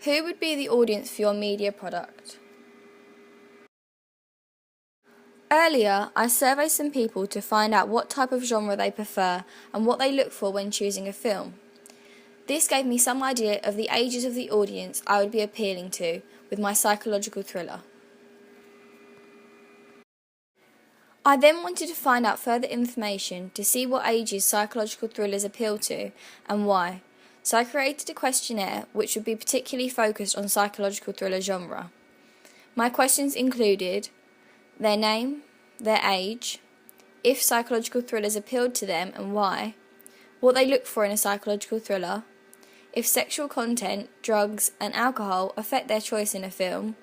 Who would be the audience for your media product? Earlier, I surveyed some people to find out what type of genre they prefer and what they look for when choosing a film. This gave me some idea of the ages of the audience I would be appealing to with my psychological thriller. I then wanted to find out further information to see what ages psychological thrillers appeal to and why, so I created a questionnaire which would be particularly focused on psychological thriller genre. My questions included their name, their age, if psychological thrillers appealed to them and why, what they look for in a psychological thriller, if sexual content, drugs and alcohol affect their choice in a film,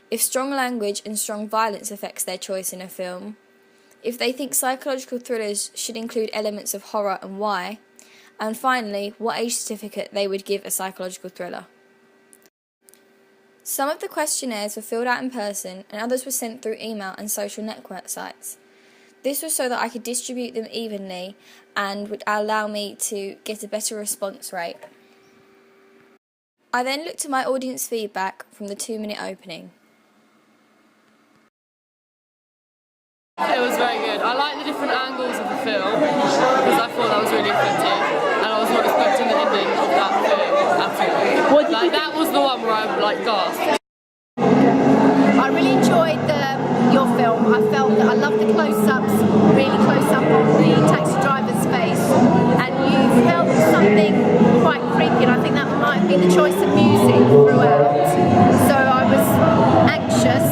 if strong language and strong violence affects their choice in a film, if they think psychological thrillers should include elements of horror and why, and finally, what age certificate they would give a psychological thriller. Some of the questionnaires were filled out in person and others were sent through email and social network sites. This was so that I could distribute them evenly and would allow me to get a better response rate. I then looked at my audience feedback from the 2-minute opening. It was very good. I liked the different angles of the film because I thought that was really effective and I was not expecting the ending of that film at all. That was the one where I gasped. I really enjoyed your film. I felt that I loved the close-ups, really close up on the taxi driver's face, and you felt something quite creepy, and I think that might have been the choice of music throughout. So I was anxious.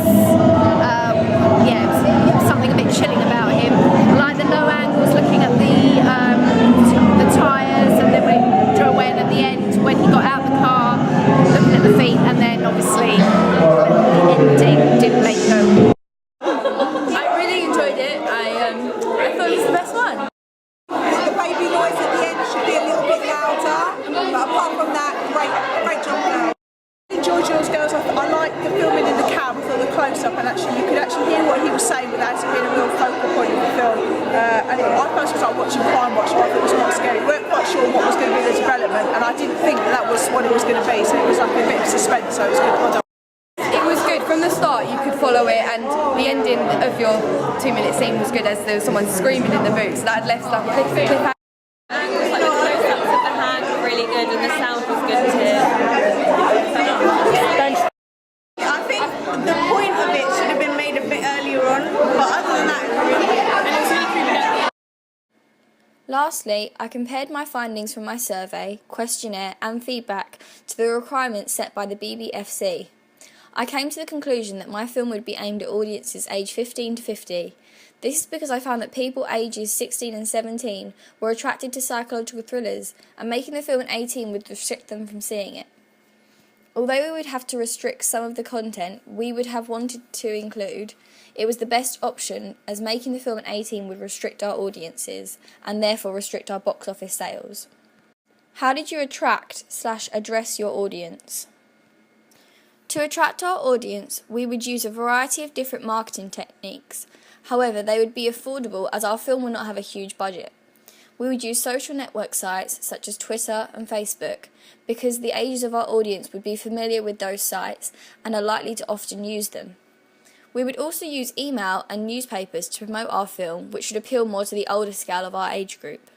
It was something a bit chilling about him. I like the low angles, looking at the tyres, and then when at the end, when he got out of the car, looking at the feet, and then obviously the ending didn't make go. I really enjoyed it. I thought it was the best one. The baby noise at the end should be a little bit louder, but apart from that, great job, girl. I enjoyed yours, girls. I liked the filming in the cab with all the close-up, and you could actually hear what he was saying without it being a real focal point of the film. I personally started watching Crime Watch, so I thought it was quite scary. We weren't quite sure what was going to be the development, and I didn't think that was what it was going to be, so it was like a bit of suspense, so it was good. Well done. It was good. From the start you could follow it, and the ending of your 2-minute scene was good as there was someone screaming in the booth, so that had left like a cliffhanger. Angles, like the close-ups of the hand were really good and the sound was good too. I think the point of it should have been made a bit earlier on, but other than that, it was really good. And it was really creepy at the end. Lastly, I compared my findings from my survey, questionnaire and feedback to the requirements set by the BBFC. I came to the conclusion that my film would be aimed at audiences aged 15 to 50. This is because I found that people ages 16 and 17 were attracted to psychological thrillers, and making the film an 18 would restrict them from seeing it. Although we would have to restrict some of the content we would have wanted to include, it was the best option, as making the film an 18 would restrict our audiences and therefore restrict our box office sales. How did you attract/address your audience? To attract our audience, we would use a variety of different marketing techniques. However, they would be affordable as our film would not have a huge budget. We would use social network sites such as Twitter and Facebook because the ages of our audience would be familiar with those sites and are likely to often use them. We would also use email and newspapers to promote our film, which should appeal more to the older scale of our age group.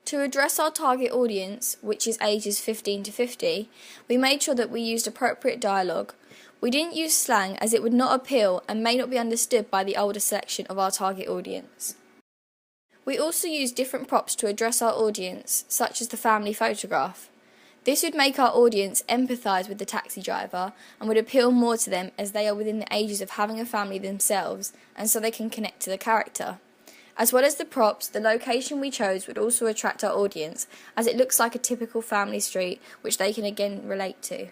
To address our target audience, which is ages 15 to 50, we made sure that we used appropriate dialogue. We didn't use slang as it would not appeal and may not be understood by the older section of our target audience. We also used different props to address our audience, such as the family photograph. This would make our audience empathise with the taxi driver and would appeal more to them as they are within the ages of having a family themselves and so they can connect to the character. As well as the props, the location we chose would also attract our audience as it looks like a typical family street which they can again relate to.